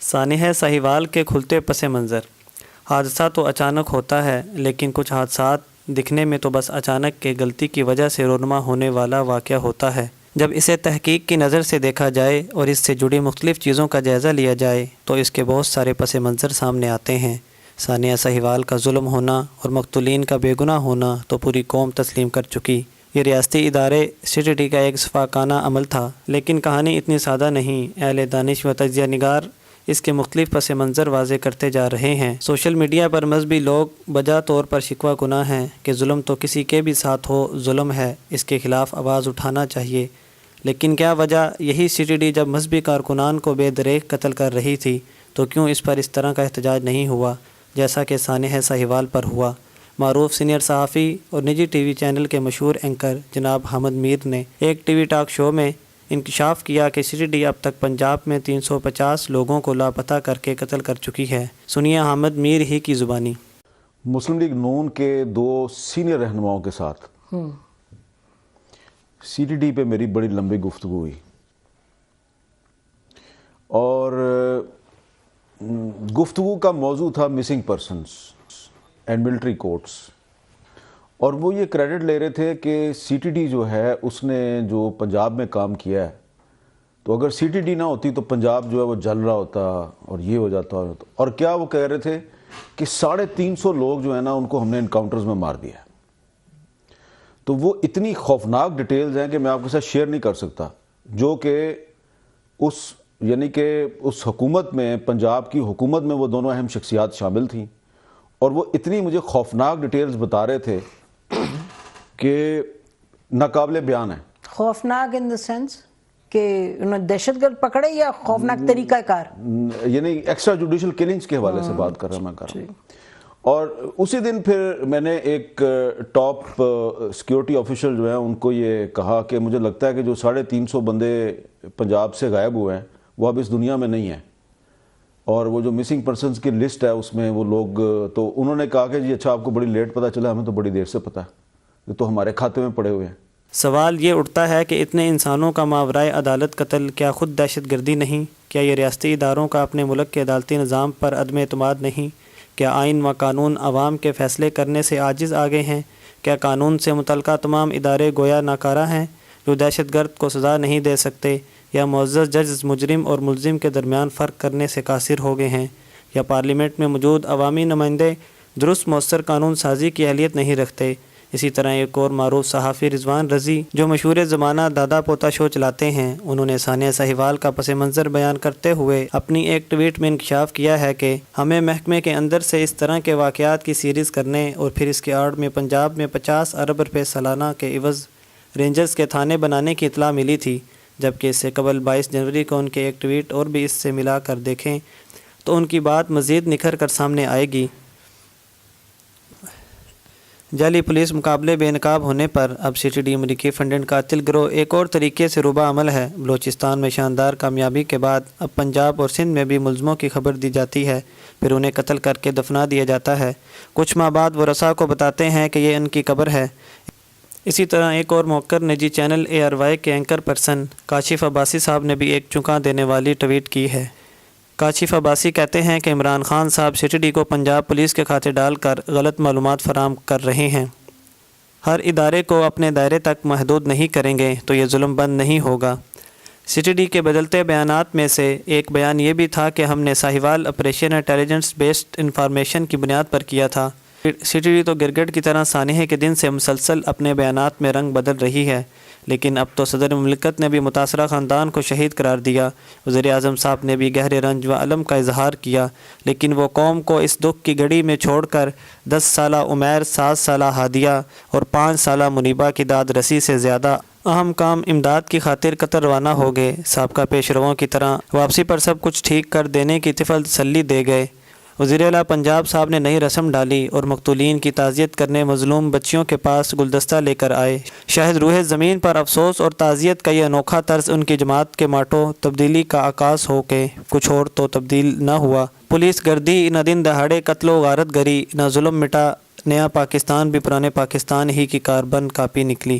سانحہ ساہیوال کے کھلتے پس منظر۔ حادثہ تو اچانک ہوتا ہے، لیکن کچھ حادثات دکھنے میں تو بس اچانک کے غلطی کی وجہ سے رونما ہونے والا واقعہ ہوتا ہے۔ جب اسے تحقیق کی نظر سے دیکھا جائے اور اس سے جڑی مختلف چیزوں کا جائزہ لیا جائے تو اس کے بہت سارے پس منظر سامنے آتے ہیں۔ سانحہ ساہیوال کا ظلم ہونا اور مقتولین کا بے گناہ ہونا تو پوری قوم تسلیم کر چکی۔ یہ ریاستی ادارے CTD کا ایک شفاقانہ عمل تھا، لیکن کہانی اتنی سادہ نہیں۔ اہل دانش و تجزیہ نگار اس کے مختلف پس منظر واضح کرتے جا رہے ہیں۔ سوشل میڈیا پر مذہبی لوگ بجا طور پر شکوہ گناہ ہیں کہ ظلم تو کسی کے بھی ساتھ ہو ظلم ہے، اس کے خلاف آواز اٹھانا چاہیے۔ لیکن کیا وجہ؟ یہی CTD جب مذہبی کارکنان کو بے دریغ قتل کر رہی تھی تو کیوں اس پر اس طرح کا احتجاج نہیں ہوا جیسا کہ سانحہ ساہیوال پر ہوا؟ معروف سینئر صحافی اور نجی TV چینل کے مشہور اینکر جناب حامد میر نے ایک TV ٹاک شو میں انکشاف کیا کہ CTD اب تک پنجاب میں 350 لوگوں کو لاپتہ کر کے قتل کر چکی ہے۔ سنیے حامد میر ہی کی زبانی۔ مسلم لیگ نون کے 2 سینئر رہنماؤں کے ساتھ CTD پہ میری بڑی لمبی گفتگو ہوئی، اور گفتگو کا موضوع تھا missing persons and military courts, اور وہ یہ کریڈٹ لے رہے تھے کہ CTD جو ہے اس نے جو پنجاب میں کام کیا ہے، تو اگر CTD نہ ہوتی تو پنجاب جو ہے وہ جل رہا ہوتا اور یہ ہو جاتا۔ اور کیا وہ کہہ رہے تھے کہ 350 لوگ جو ہیں نا ان کو ہم نے انکاؤنٹرز میں مار دیا ہے۔ تو وہ اتنی خوفناک ڈیٹیلز ہیں کہ میں آپ کے ساتھ شیئر نہیں کر سکتا، جو کہ اس حکومت میں، پنجاب کی حکومت میں وہ دونوں اہم شخصیات شامل تھیں، اور وہ اتنی مجھے خوفناک ڈیٹیلز بتا رہے تھے کہ ناقابل بیان ہے۔ خوفناک ان دا سینس کہ انہوں نے دہشت گرد پکڑے یا خوفناک طریقہ کار؟ یعنی ایکسٹرا جوڈیشل کلنگز کے حوالے سے بات کر رہا میں۔ اور اسی دن پھر میں نے ایک ٹاپ سیکیورٹی آفیشل جو ہیں ان کو یہ کہا کہ مجھے لگتا ہے کہ جو 350 بندے پنجاب سے غائب ہوئے ہیں وہ اب اس دنیا میں نہیں ہیں، اور وہ جو مسنگ پرسنز کی لسٹ ہے اس میں وہ لوگ، تو انہوں نے کہا کہ جی اچھا آپ کو بڑی لیٹ پتہ چلا، ہمیں تو بڑی دیر سے پتہ ہے، یہ تو ہمارے کھاتے میں پڑے ہوئے ہیں۔ سوال یہ اٹھتا ہے کہ اتنے انسانوں کا ماورائے عدالت قتل کیا خود دہشت گردی نہیں؟ کیا یہ ریاستی اداروں کا اپنے ملک کے عدالتی نظام پر عدم اعتماد نہیں؟ کیا آئین و قانون عوام کے فیصلے کرنے سے عاجز آگے ہیں؟ کیا قانون سے متعلقہ تمام ادارے گویا ناکارہ ہیں جو دہشت گرد کو سزا نہیں دے سکتے؟ یا معزز جج مجرم اور ملزم کے درمیان فرق کرنے سے قاصر ہو گئے ہیں؟ یا پارلیمنٹ میں موجود عوامی نمائندے درست مؤثر قانون سازی کی اہلیت نہیں رکھتے؟ اسی طرح ایک اور معروف صحافی رضوان رضی جو مشہور زمانہ دادا پوتا شو چلاتے ہیں، انہوں نے سانحہ ساہیوال کا پس منظر بیان کرتے ہوئے اپنی ایک ٹویٹ میں انکشاف کیا ہے کہ ہمیں محکمے کے اندر سے اس طرح کے واقعات کی سیریز کرنے اور پھر اس کے آڑ میں پنجاب میں 50 ارب روپے سالانہ کے عوض رینجرز کے تھانے بنانے کی اطلاع ملی تھی، جبکہ اس سے قبل 22 جنوری کو ان کے ایک ٹویٹ اور بھی اس سے ملا کر دیکھیں تو ان کی بات مزید نکھر کر سامنے آئے گی۔ جعلی پولیس مقابلے بے نقاب ہونے پر اب CTD امریکی فنڈنگ قاتل گروہ ایک اور طریقے سے روبہ عمل ہے۔ بلوچستان میں شاندار کامیابی کے بعد اب پنجاب اور سندھ میں بھی ملزموں کی خبر دی جاتی ہے، پھر انہیں قتل کر کے دفنا دیا جاتا ہے۔ کچھ ماہ بعد وہ رسا کو بتاتے ہیں کہ یہ ان کی قبر ہے۔ اسی طرح ایک اور موقر نجی چینل ARY کے اینکر پرسن کاشف عباسی صاحب نے بھی ایک چونکا دینے والی ٹویٹ کی ہے۔ کاشف عباسی کہتے ہیں کہ عمران خان صاحب CTD کو پنجاب پولیس کے کھاتے ڈال کر غلط معلومات فراہم کر رہے ہیں۔ ہر ادارے کو اپنے دائرے تک محدود نہیں کریں گے تو یہ ظلم بند نہیں ہوگا۔ CTD کے بدلتے بیانات میں سے ایک بیان یہ بھی تھا کہ ہم نے Sahiwal operation intelligence based information کی بنیاد پر کیا تھا۔ CTD تو گرگٹ کی طرح سانحہ کے دن سے مسلسل اپنے بیانات میں رنگ بدل رہی ہے، لیکن اب تو صدر مملکت نے بھی متاثرہ خاندان کو شہید قرار دیا، وزیر اعظم صاحب نے بھی گہرے رنج و الم کا اظہار کیا، لیکن وہ قوم کو اس دکھ کی گھڑی میں چھوڑ کر 10 سالہ عمیر، 7 سالہ ہادیہ اور 5 سالہ منیبہ کی داد رسی سے زیادہ اہم کام امداد کی خاطر قطر روانہ ہو گئے۔ سابقہ پیش رووں کی طرح واپسی پر سب کچھ ٹھیک کر دینے کی طفل تسلی دے گئے۔ وزیر اعلیٰ پنجاب صاحب نے نئی رسم ڈالی اور مقتولین کی تعزیت کرنے مظلوم بچیوں کے پاس گلدستہ لے کر آئے۔ شاہد روح زمین پر افسوس اور تعزیت کا یہ انوکھا طرز ان کی جماعت کے ماٹو تبدیلی کا عکاس ہو کے کچھ اور تو تبدیل نہ ہوا۔ پولیس گردی نہ دن دہاڑے قتل و غارت گری، نہ ظلم مٹا، نیا پاکستان بھی پرانے پاکستان ہی کی کاربن کاپی نکلی۔